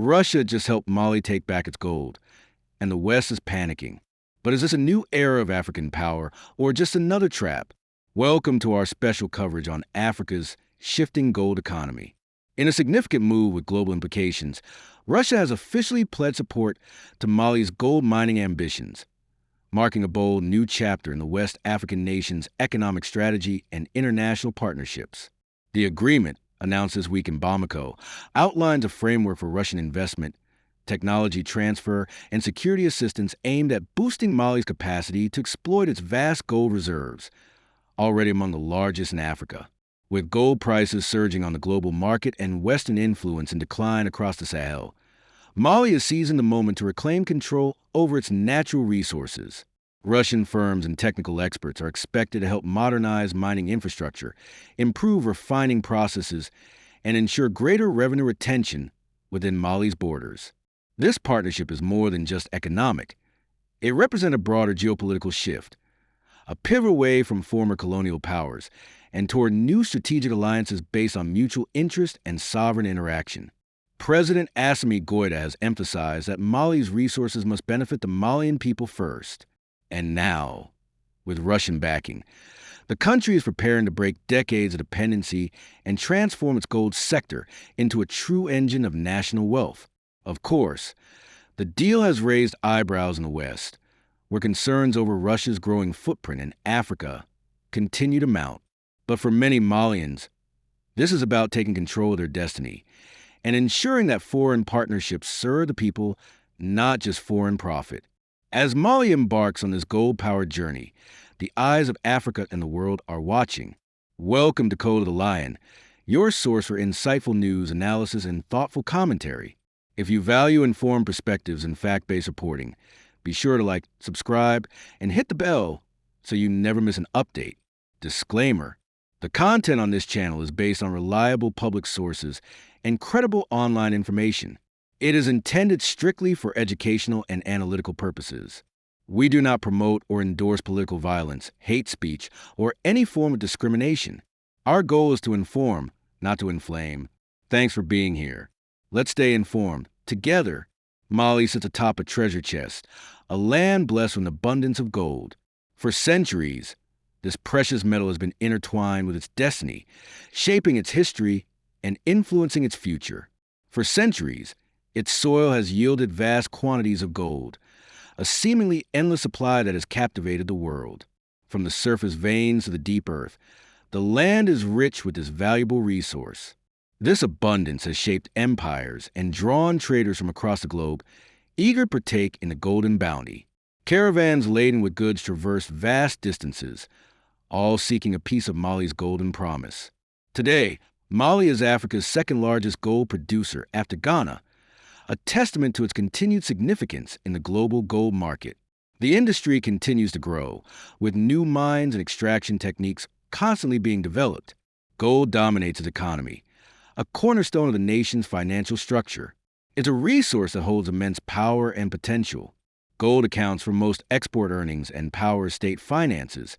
Russia just helped Mali take back its gold, and the West is panicking. But is this a new era of African power, or just another trap? Welcome to our special coverage on Africa's shifting gold economy. In a significant move with global implications, Russia has officially pledged support to Mali's gold mining ambitions, marking a bold new chapter in the West African nation's economic strategy and international partnerships. The agreement, announced this week in Bamako, outlines a framework for Russian investment, technology transfer, and security assistance aimed at boosting Mali's capacity to exploit its vast gold reserves, already among the largest in Africa. With gold prices surging on the global market and Western influence in decline across the Sahel, Mali is seizing the moment to reclaim control over its natural resources. Russian firms and technical experts are expected to help modernize mining infrastructure, improve refining processes, and ensure greater revenue retention within Mali's borders. This partnership is more than just economic. It represents a broader geopolitical shift, a pivot away from former colonial powers and toward new strategic alliances based on mutual interest and sovereign interaction. President Assimi Goïta has emphasized that Mali's resources must benefit the Malian people first. And now, with Russian backing, the country is preparing to break decades of dependency and transform its gold sector into a true engine of national wealth. Of course, the deal has raised eyebrows in the West, where concerns over Russia's growing footprint in Africa continue to mount. But for many Malians, this is about taking control of their destiny and ensuring that foreign partnerships serve the people, not just foreign profit. As Mali embarks on this gold-powered journey, the eyes of Africa and the world are watching. Welcome to Code of the Lion, your source for insightful news, analysis, and thoughtful commentary. If you value informed perspectives and fact-based reporting, be sure to like, subscribe, and hit the bell so you never miss an update. Disclaimer: the content on this channel is based on reliable public sources and credible online information. It is intended strictly for educational and analytical purposes. We do not promote or endorse political violence, hate speech, or any form of discrimination. Our goal is to inform, not to inflame. Thanks for being here. Let's stay informed. Together, Mali sits atop a treasure chest, a land blessed with an abundance of gold. For centuries, this precious metal has been intertwined with its destiny, shaping its history and influencing its future. For centuries, its soil has yielded vast quantities of gold, a seemingly endless supply that has captivated the world. From the surface veins to the deep earth, the land is rich with this valuable resource. This abundance has shaped empires and drawn traders from across the globe, eager to partake in the golden bounty. Caravans laden with goods traverse vast distances, all seeking a piece of Mali's golden promise. Today, Mali is Africa's second-largest gold producer after Ghana, a testament to its continued significance in the global gold market. The industry continues to grow, with new mines and extraction techniques constantly being developed. Gold dominates its economy, a cornerstone of the nation's financial structure. It's a resource that holds immense power and potential. Gold accounts for most export earnings and powers state finances,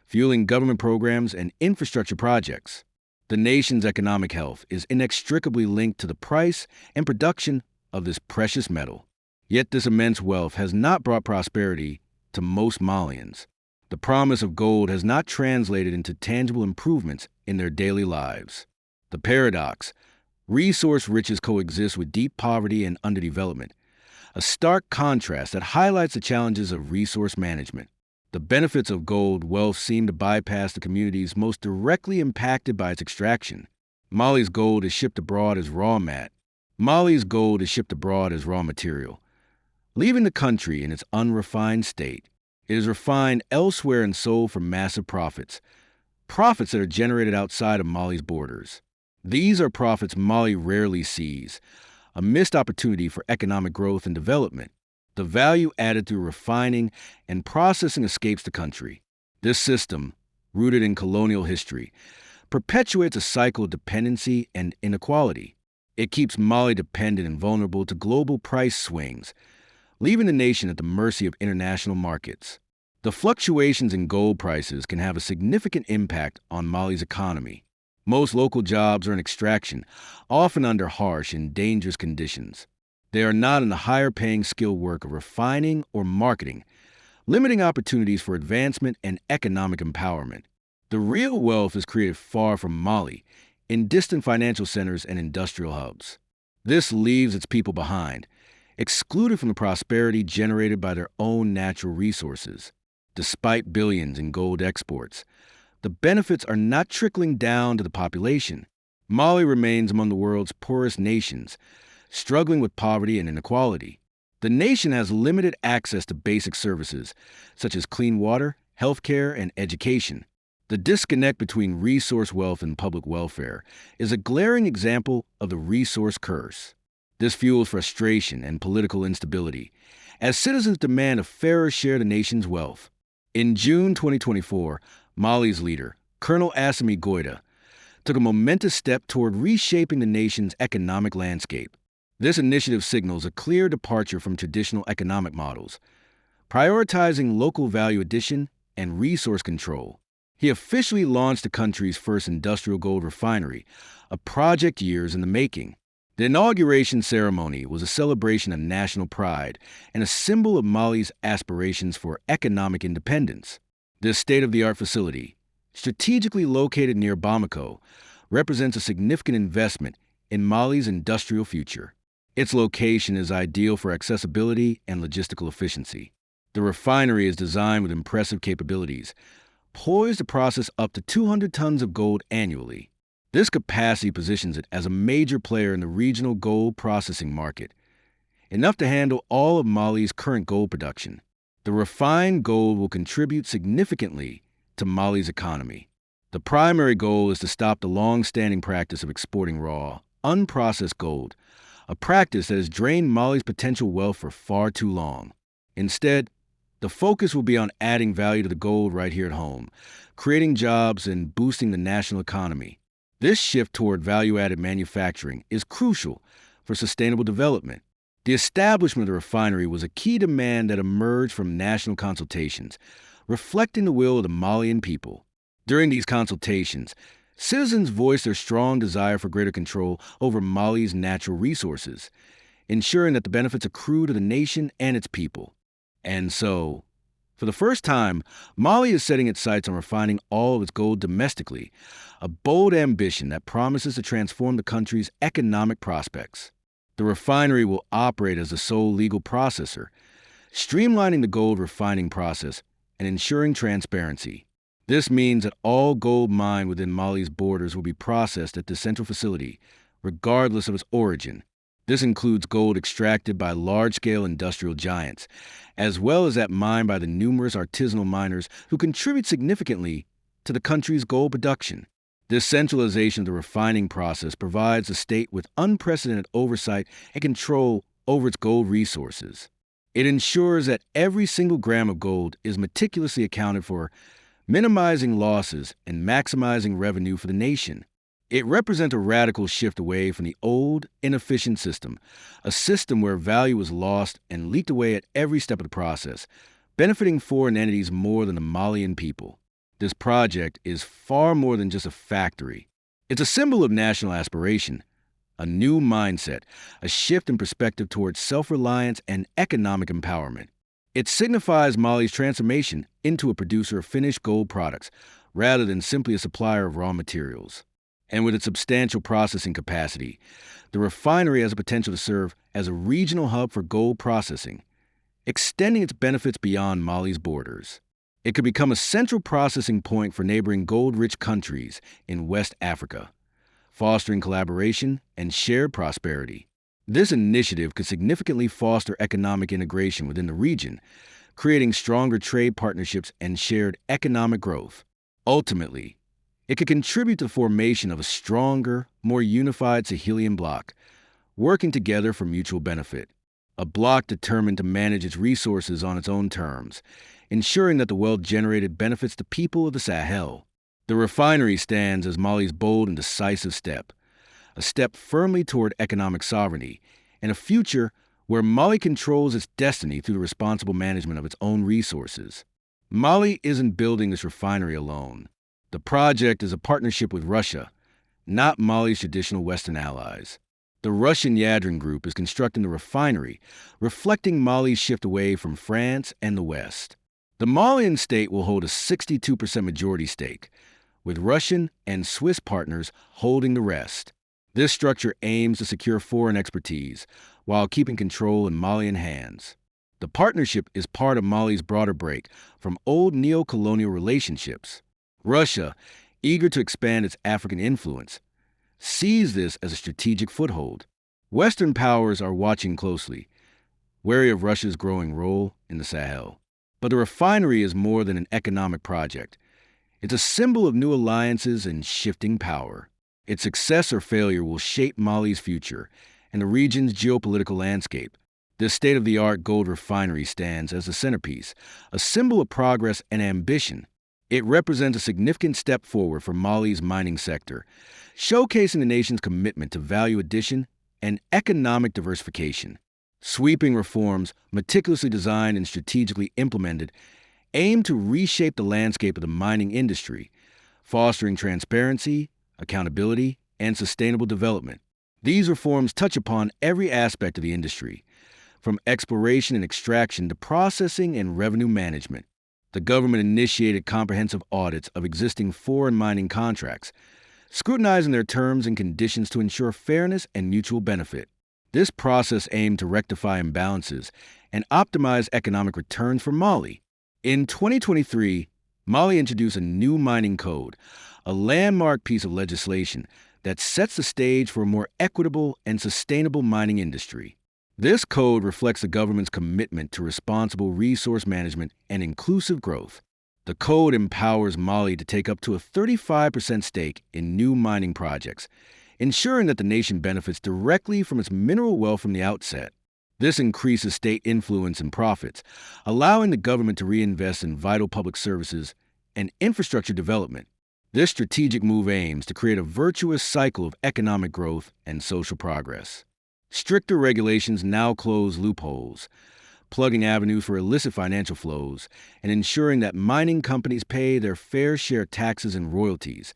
fueling government programs and infrastructure projects. The nation's economic health is inextricably linked to the price and production of this precious metal. Yet this immense wealth has not brought prosperity to most Malians. The promise of gold has not translated into tangible improvements in their daily lives. The paradox: resource riches coexist with deep poverty and underdevelopment, a stark contrast that highlights the challenges of resource management. The benefits of gold wealth seem to bypass the communities most directly impacted by its extraction. Mali's gold is shipped abroad as raw material, leaving the country in its unrefined state. It is refined elsewhere and sold for massive profits that are generated outside of Mali's borders. These are profits Mali rarely sees, a missed opportunity for economic growth and development. The value added through refining and processing escapes the country. This system, rooted in colonial history, perpetuates a cycle of dependency and inequality. It keeps Mali dependent and vulnerable to global price swings, leaving the nation at the mercy of international markets. The fluctuations in gold prices can have a significant impact on Mali's economy. Most local jobs are in extraction, often under harsh and dangerous conditions. They are not in the higher paying skilled work of refining or marketing, limiting opportunities for advancement and economic empowerment. The real wealth is created far from Mali, in distant financial centers and industrial hubs. This leaves its people behind, excluded from the prosperity generated by their own natural resources. Despite billions in gold exports, the benefits are not trickling down to the population. Mali remains among the world's poorest nations, struggling with poverty and inequality. The nation has limited access to basic services, such as clean water, healthcare, and education. The disconnect between resource wealth and public welfare is a glaring example of the resource curse. This fuels frustration and political instability, as citizens demand a fairer share of the nation's wealth. In June 2024, Mali's leader, Colonel Assimi Goïta, took a momentous step toward reshaping the nation's economic landscape. This initiative signals a clear departure from traditional economic models, prioritizing local value addition and resource control. He officially launched the country's first industrial gold refinery, a project years in the making. The inauguration ceremony was a celebration of national pride and a symbol of Mali's aspirations for economic independence. This state-of-the-art facility, strategically located near Bamako, represents a significant investment in Mali's industrial future. Its location is ideal for accessibility and logistical efficiency. The refinery is designed with impressive capabilities, poised to process up to 200 tons of gold annually. This capacity positions it as a major player in the regional gold processing market, enough to handle all of Mali's current gold production. The refined gold will contribute significantly to Mali's economy. The primary goal is to stop the long-standing practice of exporting raw, unprocessed gold, a practice that has drained Mali's potential wealth for far too long. Instead, the focus will be on adding value to the gold right here at home, creating jobs and boosting the national economy. This shift toward value-added manufacturing is crucial for sustainable development. The establishment of the refinery was a key demand that emerged from national consultations, reflecting the will of the Malian people. During these consultations, citizens voiced their strong desire for greater control over Mali's natural resources, ensuring that the benefits accrue to the nation and its people. And so, for the first time, Mali is setting its sights on refining all of its gold domestically, a bold ambition that promises to transform the country's economic prospects. The refinery will operate as the sole legal processor, streamlining the gold refining process and ensuring transparency. This means that all gold mined within Mali's borders will be processed at the central facility, regardless of its origin. This includes gold extracted by large-scale industrial giants, as well as that mined by the numerous artisanal miners who contribute significantly to the country's gold production. This centralization of the refining process provides the state with unprecedented oversight and control over its gold resources. It ensures that every single gram of gold is meticulously accounted for, minimizing losses and maximizing revenue for the nation. It represents a radical shift away from the old, inefficient system, a system where value was lost and leaked away at every step of the process, benefiting foreign entities more than the Malian people. This project is far more than just a factory. It's a symbol of national aspiration, a new mindset, a shift in perspective towards self-reliance and economic empowerment. It signifies Mali's transformation into a producer of finished gold products, rather than simply a supplier of raw materials. And with its substantial processing capacity, the refinery has the potential to serve as a regional hub for gold processing, extending its benefits beyond Mali's borders. It could become a central processing point for neighboring gold-rich countries in West Africa, fostering collaboration and shared prosperity. This initiative could significantly foster economic integration within the region, creating stronger trade partnerships and shared economic growth. Ultimately, it could contribute to the formation of a stronger, more unified Sahelian bloc, working together for mutual benefit. A bloc determined to manage its resources on its own terms, ensuring that the wealth generated benefits the people of the Sahel. The refinery stands as Mali's bold and decisive step, a step firmly toward economic sovereignty, and a future where Mali controls its destiny through the responsible management of its own resources. Mali isn't building this refinery alone. The project is a partnership with Russia, not Mali's traditional Western allies. The Russian Yadrin Group is constructing the refinery, reflecting Mali's shift away from France and the West. The Malian state will hold a 62% majority stake, with Russian and Swiss partners holding the rest. This structure aims to secure foreign expertise while keeping control in Malian hands. The partnership is part of Mali's broader break from old neo-colonial relationships. Russia, eager to expand its African influence, sees this as a strategic foothold. Western powers are watching closely, wary of Russia's growing role in the Sahel. But the refinery is more than an economic project. It's a symbol of new alliances and shifting power. Its success or failure will shape Mali's future and the region's geopolitical landscape. This state-of-the-art gold refinery stands as a centerpiece, a symbol of progress and ambition. It represents a significant step forward for Mali's mining sector, showcasing the nation's commitment to value addition and economic diversification. Sweeping reforms, meticulously designed and strategically implemented, aim to reshape the landscape of the mining industry, fostering transparency, accountability, and sustainable development. These reforms touch upon every aspect of the industry, from exploration and extraction to processing and revenue management. The government initiated comprehensive audits of existing foreign mining contracts, scrutinizing their terms and conditions to ensure fairness and mutual benefit. This process aimed to rectify imbalances and optimize economic returns for Mali. In 2023, Mali introduced a new mining code, a landmark piece of legislation that sets the stage for a more equitable and sustainable mining industry. This code reflects the government's commitment to responsible resource management and inclusive growth. The code empowers Mali to take up to a 35% stake in new mining projects, ensuring that the nation benefits directly from its mineral wealth from the outset. This increases state influence and profits, allowing the government to reinvest in vital public services and infrastructure development. This strategic move aims to create a virtuous cycle of economic growth and social progress. Stricter regulations now close loopholes, plugging avenues for illicit financial flows and ensuring that mining companies pay their fair share of taxes and royalties,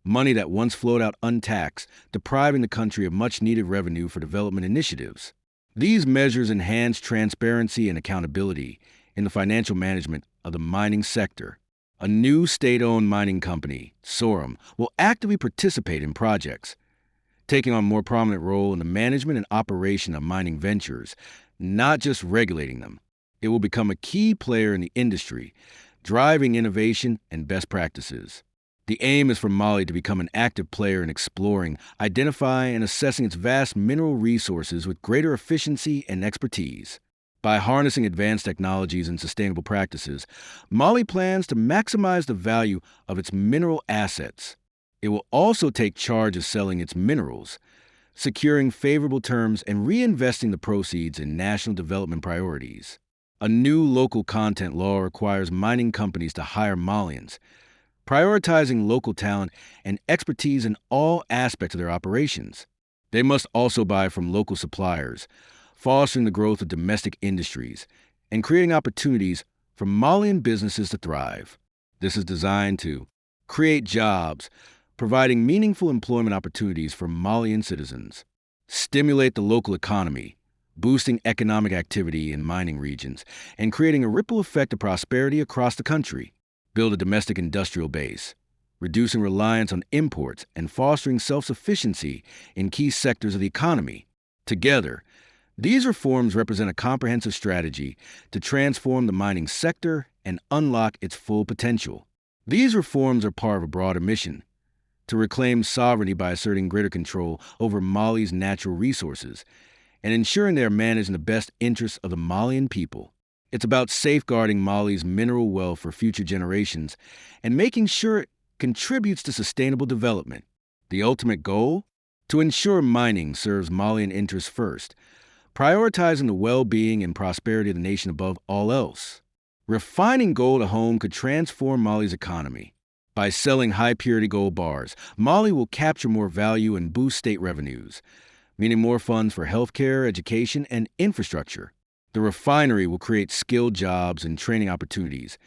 money that once flowed out untaxed, depriving the country of much-needed revenue for development initiatives. These measures enhance transparency and accountability in the financial management of the mining sector. A new state-owned mining company, Sorum, will actively participate in projects, taking on a more prominent role in the management and operation of mining ventures, not just regulating them. It will become a key player in the industry, driving innovation and best practices. The aim is for Mali to become an active player in exploring, identifying, and assessing its vast mineral resources with greater efficiency and expertise. By harnessing advanced technologies and sustainable practices, Mali plans to maximize the value of its mineral assets. It will also take charge of selling its minerals, securing favorable terms and reinvesting the proceeds in national development priorities. A new local content law requires mining companies to hire Malians, prioritizing local talent and expertise in all aspects of their operations. They must also buy from local suppliers, fostering the growth of domestic industries and creating opportunities for Malian businesses to thrive. This is designed to create jobs, providing meaningful employment opportunities for Malian citizens, stimulate the local economy, boosting economic activity in mining regions, and creating a ripple effect of prosperity across the country, build a domestic industrial base, reducing reliance on imports and fostering self-sufficiency in key sectors of the economy. Together, these reforms represent a comprehensive strategy to transform the mining sector and unlock its full potential. These reforms are part of a broader mission to reclaim sovereignty by asserting greater control over Mali's natural resources and ensuring they are managed in the best interests of the Malian people. It's about safeguarding Mali's mineral wealth for future generations and making sure it contributes to sustainable development. The ultimate goal? To ensure mining serves Malian interests first, prioritizing the well-being and prosperity of the nation above all else. Refining gold at home could transform Mali's economy. By selling high-purity gold bars, Mali will capture more value and boost state revenues, meaning more funds for healthcare, education, and infrastructure. The refinery will create skilled jobs and training opportunities,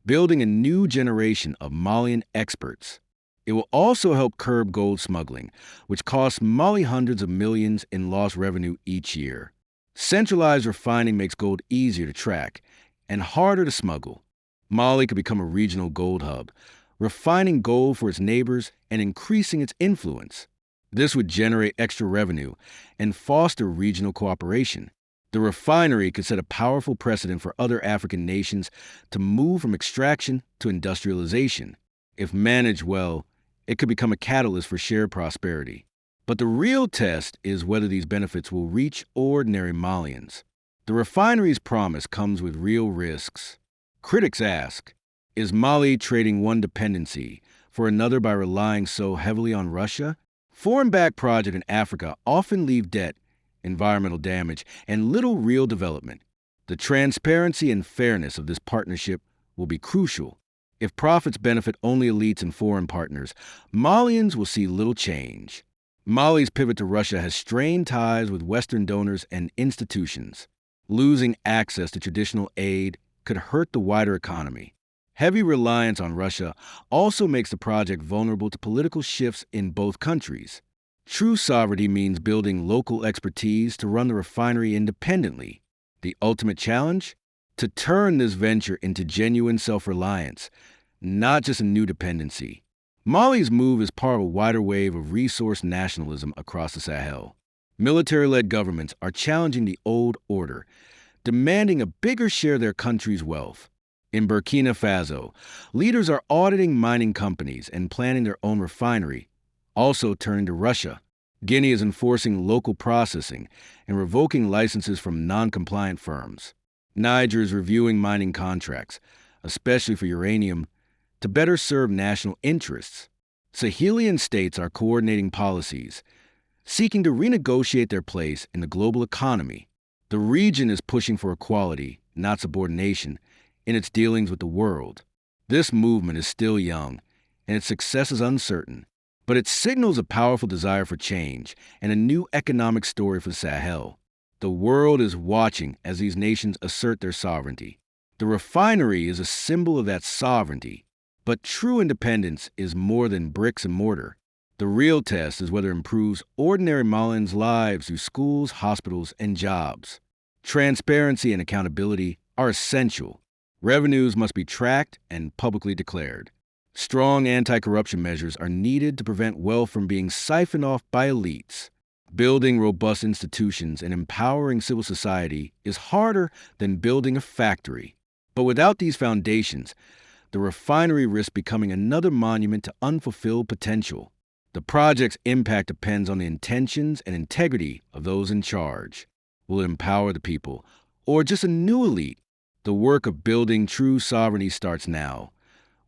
building a new generation of Malian experts. It will also help curb gold smuggling, which costs Mali hundreds of millions in lost revenue each year. Centralized refining makes gold easier to track and harder to smuggle. Mali could become a regional gold hub, refining gold for its neighbors and increasing its influence. This would generate extra revenue and foster regional cooperation. The refinery could set a powerful precedent for other African nations to move from extraction to industrialization. If managed well, it could become a catalyst for shared prosperity. But the real test is whether these benefits will reach ordinary Malians. The refinery's promise comes with real risks. Critics ask, is Mali trading one dependency for another by relying so heavily on Russia? Foreign-backed projects in Africa often leave debt, environmental damage, and little real development. The transparency and fairness of this partnership will be crucial. If profits benefit only elites and foreign partners, Malians will see little change. Mali's pivot to Russia has strained ties with Western donors and institutions. Losing access to traditional aid could hurt the wider economy. Heavy reliance on Russia also makes the project vulnerable to political shifts in both countries. True sovereignty means building local expertise to run the refinery independently. The ultimate challenge? To turn this venture into genuine self-reliance, not just a new dependency. Mali's move is part of a wider wave of resource nationalism across the Sahel. Military-led governments are challenging the old order, demanding a bigger share of their country's wealth. In Burkina Faso, leaders are auditing mining companies and planning their own refinery, also turning to Russia. Guinea is enforcing local processing and revoking licenses from non-compliant firms. Niger is reviewing mining contracts, especially for uranium, to better serve national interests. Sahelian states are coordinating policies, seeking to renegotiate their place in the global economy. The region is pushing for equality, not subordination, in its dealings with the world. This movement is still young, and its success is uncertain, but it signals a powerful desire for change and a new economic story for Sahel. The world is watching as these nations assert their sovereignty. The refinery is a symbol of that sovereignty, but true independence is more than bricks and mortar. The real test is whether it improves ordinary Malians' lives through schools, hospitals, and jobs. Transparency and accountability are essential. Revenues must be tracked and publicly declared. Strong anti-corruption measures are needed to prevent wealth from being siphoned off by elites. Building robust institutions and empowering civil society is harder than building a factory. But without these foundations, the refinery risks becoming another monument to unfulfilled potential. The project's impact depends on the intentions and integrity of those in charge. Will it empower the people, or just a new elite? The work of building true sovereignty starts now,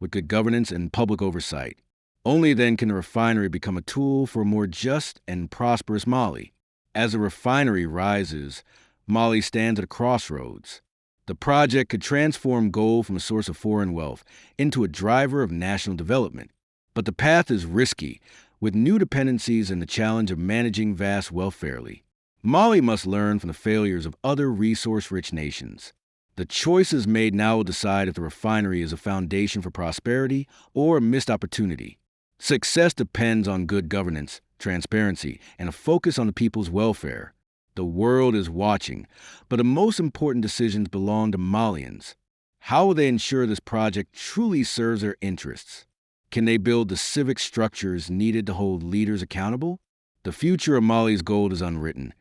with good governance and public oversight. Only then can the refinery become a tool for a more just and prosperous Mali. As the refinery rises, Mali stands at a crossroads. The project could transform gold from a source of foreign wealth into a driver of national development. But the path is risky, with new dependencies and the challenge of managing vast wealth fairly. Mali must learn from the failures of other resource-rich nations. The choices made now will decide if the refinery is a foundation for prosperity or a missed opportunity. Success depends on good governance, transparency, and a focus on the people's welfare. The world is watching, but the most important decisions belong to Malians. How will they ensure this project truly serves their interests? Can they build the civic structures needed to hold leaders accountable? The future of Mali's gold is unwritten,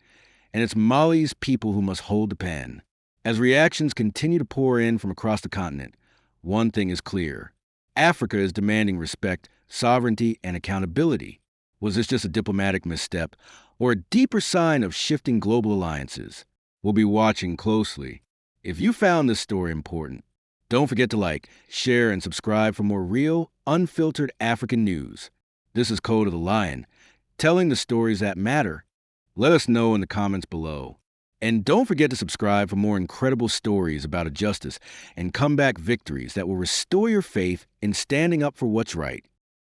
and it's Mali's people who must hold the pen. As reactions continue to pour in from across the continent, one thing is clear. Africa is demanding respect, sovereignty, and accountability. Was this just a diplomatic misstep, or a deeper sign of shifting global alliances? We'll be watching closely. If you found this story important, don't forget to like, share, and subscribe for more real, unfiltered African news. This is Code of the Lion, telling the stories that matter. Let us know in the comments below. And don't forget to subscribe for more incredible stories about justice and comeback victories that will restore your faith in standing up for what's right.